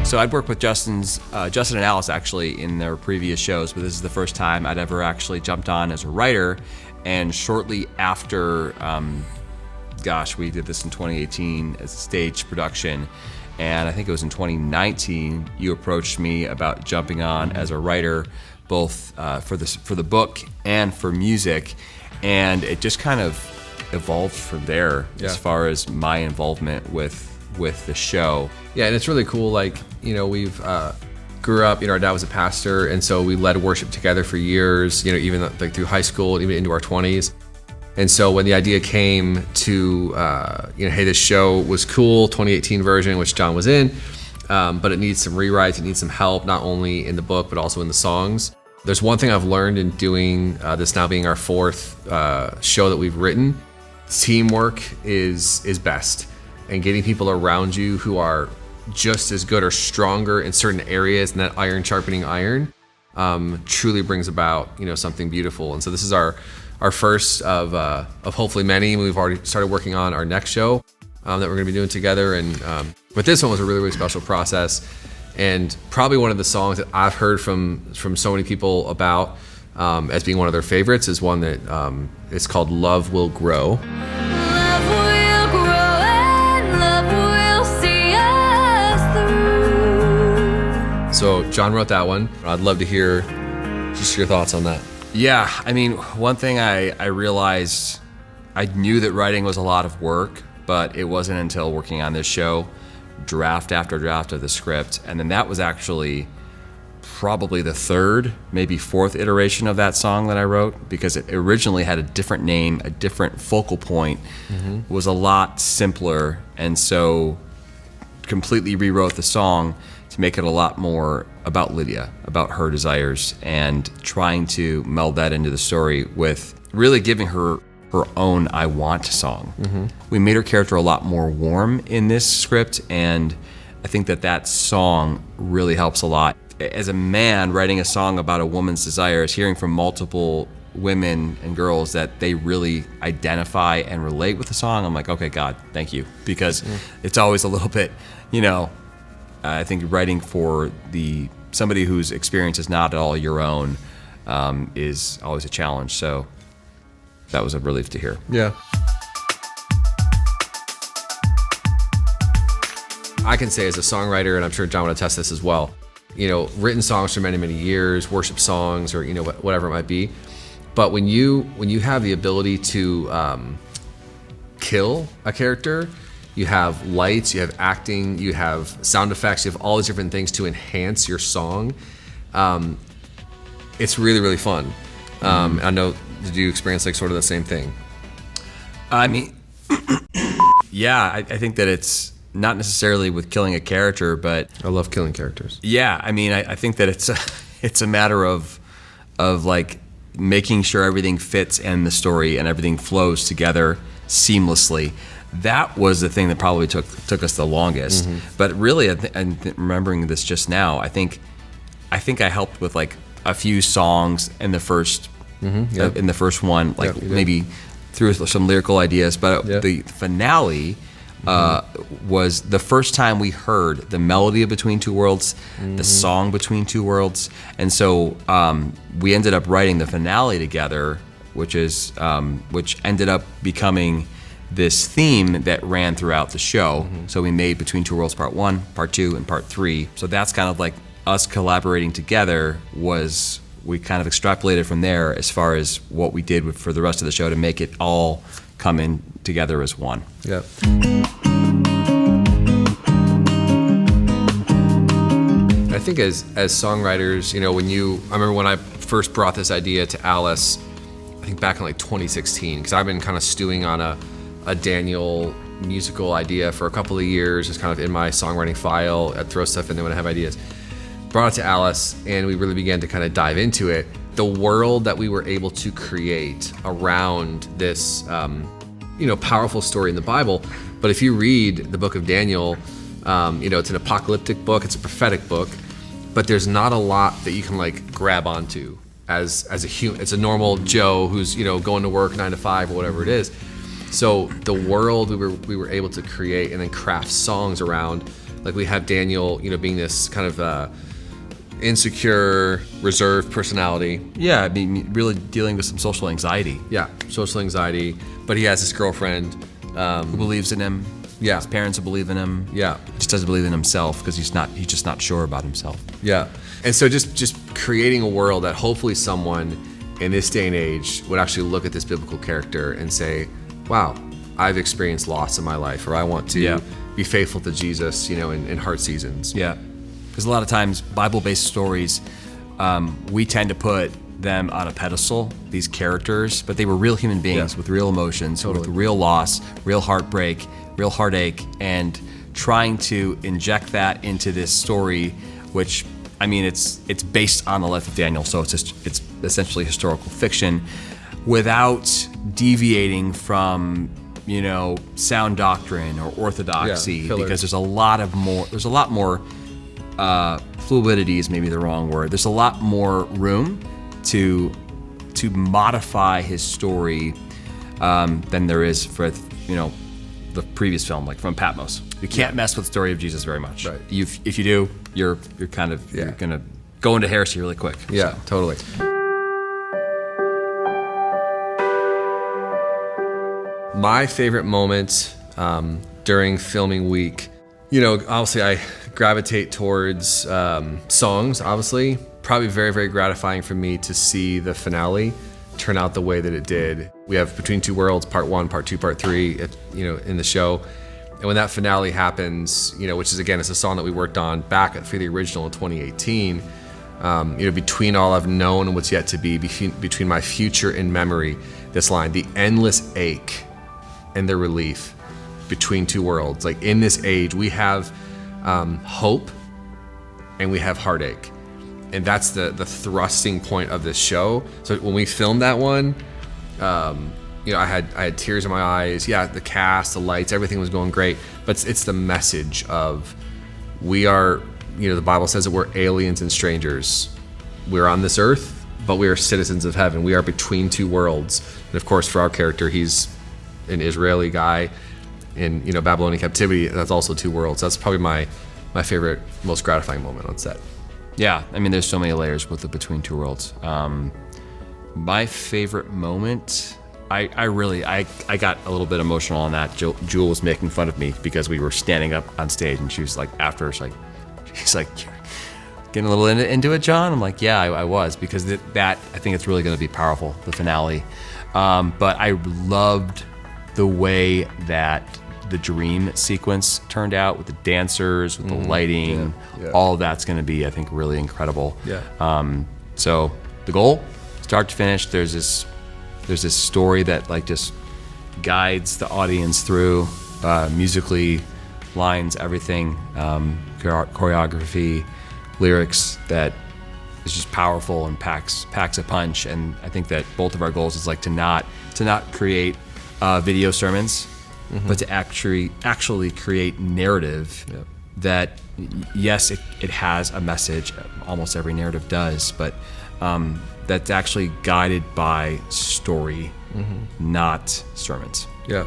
So I'd worked with Justin and Alice actually in their previous shows, but this is the first time I'd ever actually jumped on as a writer. And shortly after, we did this in 2018 as a stage production. And I think it was in 2019, you approached me about jumping on as a writer, both for the book and for music. And it just kind of evolved from there as far as my involvement with the show. Yeah, and it's really cool. Like, we've grew up, our dad was a pastor, and so we led worship together for years, even like through high school, even into our 20s. And so when the idea came to, hey, this show was cool, 2018 version, which Jon was in, but it needs some rewrites, it needs some help, not only in the book, but also in the songs. There's one thing I've learned in doing this now being our fourth show that we've written. Teamwork is best. And getting people around you who are just as good or stronger in certain areas, and that iron sharpening iron truly brings about something beautiful. And so this is our first of hopefully many. We've already started working on our next show that we're going to be doing together. And but this one was a really, really special process, and probably one of the songs that I've heard from so many people about as being one of their favorites is one that it's called "Love Will Grow." So Jon wrote that one. I'd love to hear just your thoughts on that. Yeah, I mean, one thing I realized, I knew that writing was a lot of work, but it wasn't until working on this show, draft after draft of the script, and then that was actually probably the third, maybe fourth iteration of that song that I wrote, because it originally had a different name, a different focal point, was a lot simpler, and so completely rewrote the song to make it a lot more about Lydia, about her desires, and trying to meld that into the story with really giving her her own I Want song. We made her character a lot more warm in this script, and I think that song really helps a lot. As a man writing a song about a woman's desires, hearing from multiple women and girls that they really identify and relate with the song, I'm like, okay, God, thank you. Because it's always a little bit, I think writing for somebody whose experience is not at all your own is always a challenge. So that was a relief to hear. Yeah. I can say as a songwriter, and I'm sure Jon would attest this as well, written songs for many, many years, worship songs, or whatever it might be. But when you have the ability to kill a character, you have lights, you have acting, you have sound effects, you have all these different things to enhance your song. It's really, really fun. I know, did you experience sort of the same thing? I mean, yeah, I think that it's not necessarily with killing a character, but I love killing characters. Yeah, I mean, I think that it's a matter of like making sure everything fits in the story and everything flows together seamlessly. That was the thing that probably took us the longest. But really, and remembering this just now, I think I helped with like a few songs in the first in the first one, like maybe through some lyrical ideas. But the finale was the first time we heard the melody of Between Two Worlds, the song Between Two Worlds, and so we ended up writing the finale together, which ended up becoming this theme that ran throughout the show. So we made Between Two Worlds Part 1, Part 2, and Part 3. So that's kind of like us collaborating together. We kind of extrapolated from there as far as what we did for the rest of the show to make it all come in together as one. Yeah. I think as songwriters, I remember when I first brought this idea to Alice, I think back in like 2016, because I've been kind of stewing on a Daniel musical idea for a couple of years, just kind of in my songwriting file. I'd throw stuff in there when I have ideas. Brought it to Alice, and we really began to kind of dive into it. The world that we were able to create around this, powerful story in the Bible. But if you read the book of Daniel, it's an apocalyptic book, it's a prophetic book, but there's not a lot that you can like grab onto as a human. It's a normal Joe who's going to work 9 to 5 or whatever it is. So the world we were able to create and then craft songs around Like we have Daniel, being this kind of insecure, reserved personality. Yeah, I mean, really dealing with some social anxiety. Yeah, social anxiety. But he has this girlfriend Who believes in him. Yeah. His parents will believe in him. Yeah. He just doesn't believe in himself because he's just not sure about himself. Yeah. And so just creating a world that hopefully someone in this day and age would actually look at this biblical character and say, wow, I've experienced loss in my life, or I want to be faithful to Jesus, in hard seasons. Yeah. Because a lot of times Bible-based stories, we tend to put them on a pedestal, these characters, but they were real human beings with real emotions, with real loss, real heartbreak, real heartache, and trying to inject that into this story, which, I mean, it's based on the life of Daniel, so it's essentially historical fiction, without deviating from sound doctrine or orthodoxy, because there's a lot more fluidity is maybe the wrong word. There's a lot more room to modify his story than there is for the previous film, like From Patmos. You can't mess with the story of Jesus very much. Right. If you do, you're gonna go into heresy really quick. Yeah, so. Totally. My favorite moment during filming week, obviously I gravitate towards songs, obviously. Probably very, very gratifying for me to see the finale turn out the way that it did. We have Between Two Worlds, part 1, part 2, part 3, in the show. And when that finale happens, which is, again, it's a song that we worked on back for the original in 2018, between all I've known and what's yet to be, between my future and memory, this line, the endless ache and the relief between two worlds. Like in this age, we have hope and we have heartache. And that's the thrusting point of this show. So when we filmed that one, I had tears in my eyes. Yeah, the cast, the lights, everything was going great. But it's the message of we are, the Bible says that we're aliens and strangers. We're on this earth, but we are citizens of heaven. We are between two worlds. And of course, for our character, he's an Israeli guy in Babylonian captivity. That's also two worlds. That's probably my favorite, most gratifying moment on set. Yeah, I mean, there's so many layers with the Between Two Worlds. My favorite moment, I got a little bit emotional on that. Jewel was making fun of me because we were standing up on stage, and she was like, after, she's like, you're getting a little into it, John? I'm like, yeah, I was, because that I think it's really going to be powerful, the finale. But I loved the way that the dream sequence turned out with the dancers, with the lighting. All of that's going to be, I think, really incredible. So the goal, start to finish, there's this story that just guides the audience through, musically, lines, everything, choreography, lyrics, that is just powerful and packs a punch. And I think that both of our goals is to not create video sermons, but to actually create narrative that, yes, it has a message. Almost every narrative does, but that's actually guided by story, not sermons. Yeah.